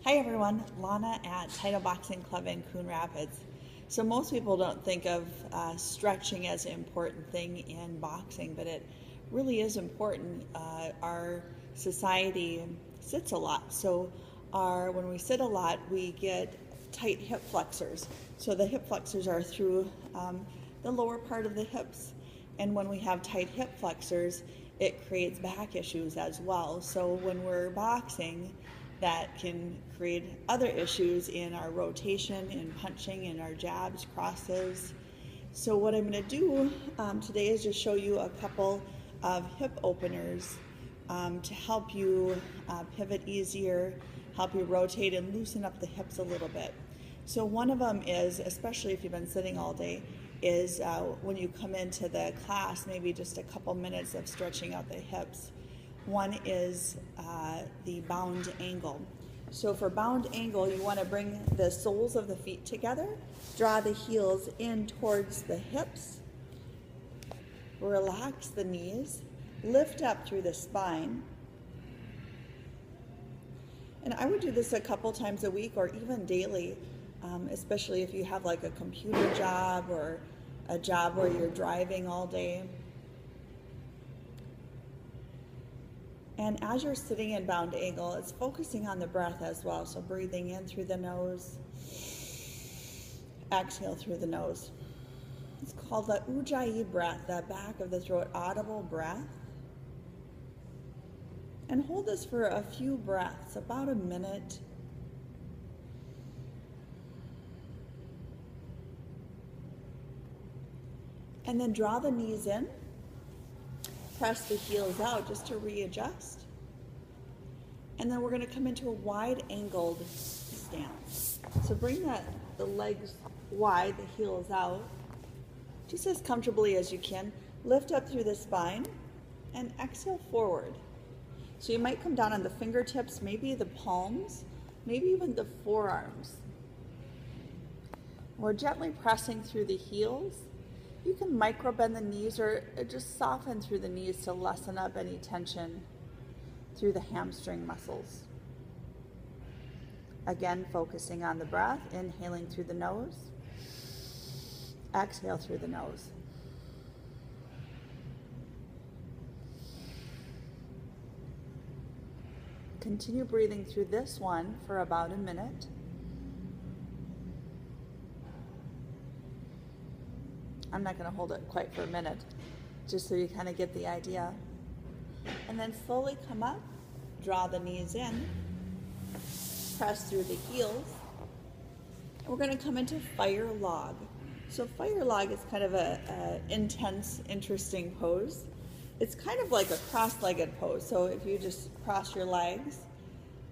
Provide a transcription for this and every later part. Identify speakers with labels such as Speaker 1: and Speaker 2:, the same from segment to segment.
Speaker 1: Hi everyone, Lana at Title Boxing Club in Coon Rapids. So most people don't think of stretching as an important thing in boxing, but it really is important. Our society sits a lot, so when we sit a lot, we get tight hip flexors. So the hip flexors are through the lower part of the hips, and when we have tight hip flexors, it creates back issues as well. So when we're boxing, that can create other issues in our rotation, in punching, in our jabs, crosses. So what I'm going to do today is just show you a couple of hip openers to help you pivot easier, help you rotate and loosen up the hips a little bit. So one of them is, especially if you've been sitting all day, is when you come into the class, maybe just a couple minutes of stretching out the hips. One is the bound angle. So for bound angle, you want to bring the soles of the feet together, draw the heels in towards the hips, relax the knees, lift up through the spine. And I would do this a couple times a week or even daily, especially if you have like a computer job or a job where you're driving all day. And as you're sitting in bound angle, it's focusing on the breath as well. So breathing in through the nose, exhale through the nose. It's called the Ujjayi breath, the back of the throat, audible breath. And hold this for a few breaths, about a minute. And then draw the knees in. Press the heels out just to readjust. And then we're going to come into a wide angled stance. So bring the legs wide, the heels out, just as comfortably as you can. Lift up through the spine and exhale forward. So you might come down on the fingertips, maybe the palms, maybe even the forearms. We're gently pressing through the heels. You can micro bend the knees or just soften through the knees to lessen up any tension through the hamstring muscles. Again, focusing on the breath, inhaling through the nose, exhale through the nose. Continue breathing through this one for about a minute. I'm not going to hold it quite for a minute, just so you kind of get the idea. And then slowly come up, draw the knees in, press through the heels. And we're going to come into fire log. So fire log is kind of a intense, interesting pose. It's kind of like a cross-legged pose. So if you just cross your legs,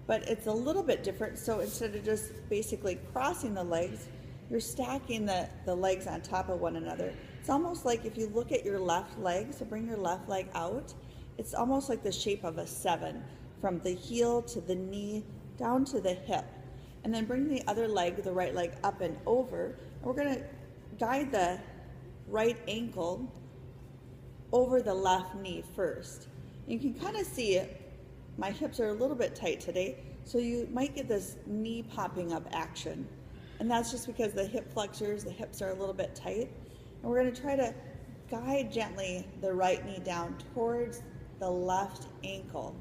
Speaker 1: but it's a little bit different. So instead of just basically crossing the legs, you're stacking the legs on top of one another. It's almost like if you look at your left leg, so bring your left leg out, it's almost like the shape of a 7, from the heel to the knee down to the hip. And then bring the other leg, the right leg, up and over. And we're going to guide the right ankle over the left knee first. You can kind of see it. My hips are a little bit tight today, so you might get this knee popping up action. And that's just because the hip flexors, the hips are a little bit tight. And we're going to try to guide gently the right knee down towards the left ankle.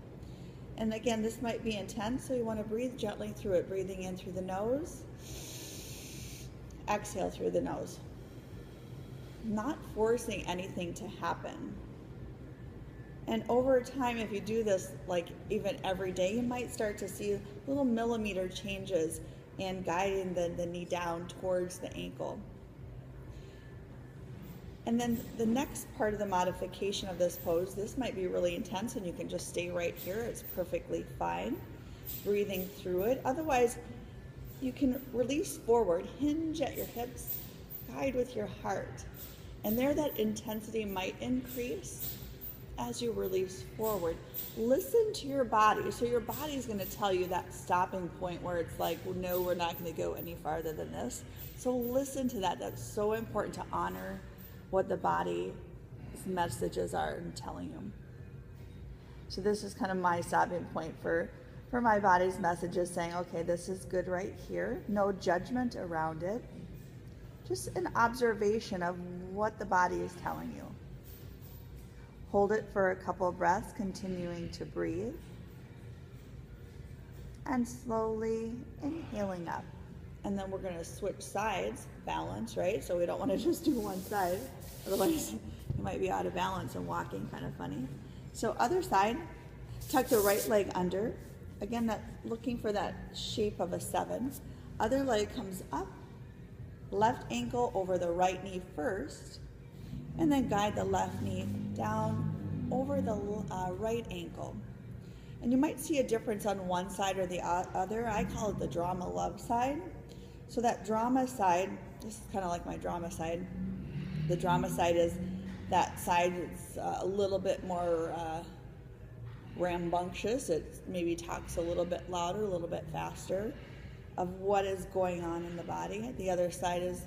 Speaker 1: And again, this might be intense, so you want to breathe gently through it. Breathing in through the nose, exhale through the nose. Not forcing anything to happen. And over time, if you do this like even every day, you might start to see little millimeter changes and guiding the knee down towards the ankle. And then the next part of the modification of this pose, this might be really intense and you can just stay right here. It's perfectly fine. Breathing through it. Otherwise, you can release forward, hinge at your hips, guide with your heart. And there that intensity might increase as you release forward. Listen to your body. So your body is going to tell you that stopping point where it's like, well, no, we're not going to go any farther than this. So listen to that. That's so important to honor what the body's messages are telling you. So this is kind of my stopping point for For my body's message is saying, okay, this is good right here. No judgment around it. Just an observation of what the body is telling you. Hold it for a couple of breaths, continuing to breathe. And slowly inhaling up. And then we're going to switch sides, balance, right? So we don't want to just do one side. Otherwise, you might be out of balance and walking kind of funny. So other side, tuck the right leg under. Again, that looking for that shape of a 7. Other leg comes up. Left ankle over the right knee first. And then guide the left knee down over the right ankle. And you might see a difference on one side or the other. I call it the drama love side. So that drama side, this is kind of like my drama side. The drama side is that side that's a little bit more rambunctious. It maybe talks a little bit louder, a little bit faster of what is going on in the body. The other side is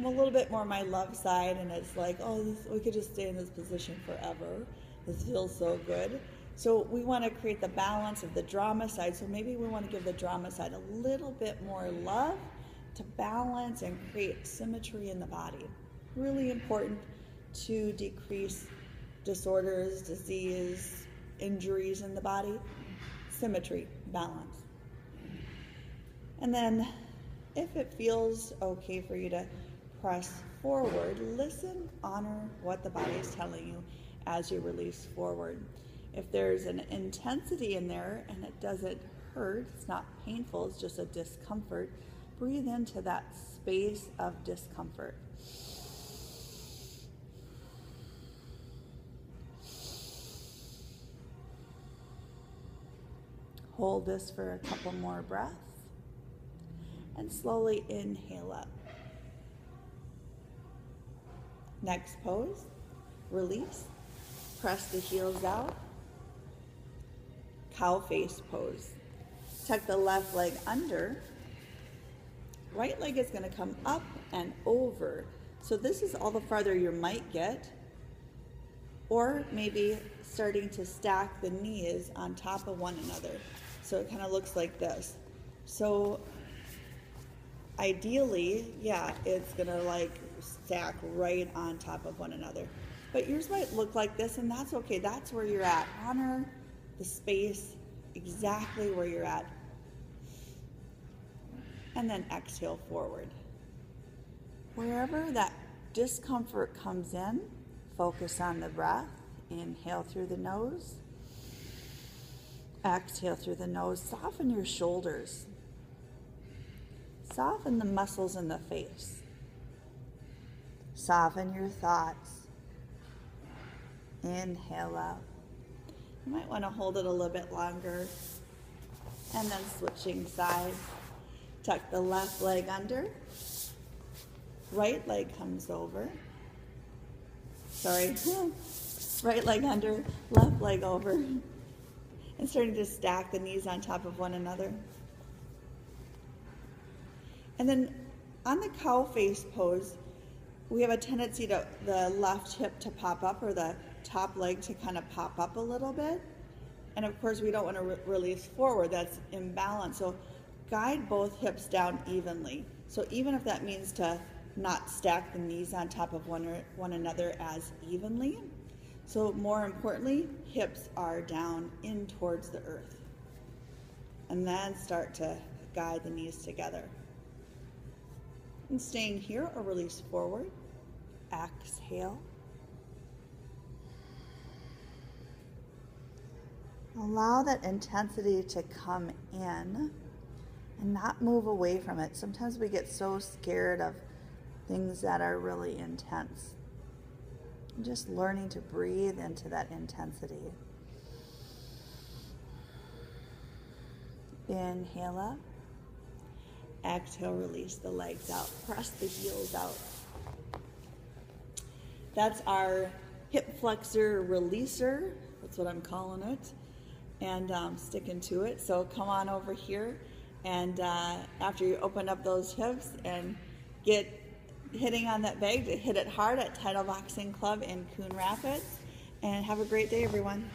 Speaker 1: a little bit more my love side, and it's like, oh, we could just stay in this position forever. This feels so good. So we want to create the balance of the drama side. So maybe we want to give the drama side a little bit more love to balance and create symmetry in the body. Really important to decrease disorders, disease, injuries in the body. Symmetry, balance. And then if it feels okay for you to press forward, listen, honor what the body is telling you as you release forward. If there's an intensity in there and it doesn't hurt, it's not painful, it's just a discomfort, breathe into that space of discomfort. Hold this for a couple more breaths and slowly inhale up. Next pose, release, press the heels out. Cow face pose. Tuck the left leg under. Right leg is going to come up and over. So this is all the farther you might get. Or maybe starting to stack the knees on top of one another. So it kind of looks like this. So ideally, yeah, it's going to like stack right on top of one another. But yours might look like this, and that's okay. That's where you're at. Honor the space exactly where you're at. And then exhale forward. Wherever that discomfort comes in, focus on the breath. Inhale through the nose. Exhale through the nose. Soften your shoulders. Soften the muscles in the face. Soften your thoughts. Inhale out. You might want to hold it a little bit longer. And then switching sides. Tuck the left leg under. Right leg comes over. Sorry. Right leg under, left leg over. And starting to stack the knees on top of one another. And then on the cow face pose, we have a tendency to the left hip to pop up, or the top leg to kind of pop up a little bit. And of course we don't want to release forward, that's imbalance. So guide both hips down evenly. So even if that means to not stack the knees on top of one another as evenly. So more importantly, hips are down in towards the earth. And then start to guide the knees together. And staying here or release forward. Exhale. Allow that intensity to come in and not move away from it. Sometimes we get so scared of things that are really intense. Just learning to breathe into that intensity. Inhale up. Exhale, release the legs out. Press the heels out. That's our hip flexor releaser. That's what I'm calling it. And sticking to it. So come on over here. And after you open up those hips and get hitting on that bag, to hit it hard at Title Boxing Club in Coon Rapids. And have a great day, everyone.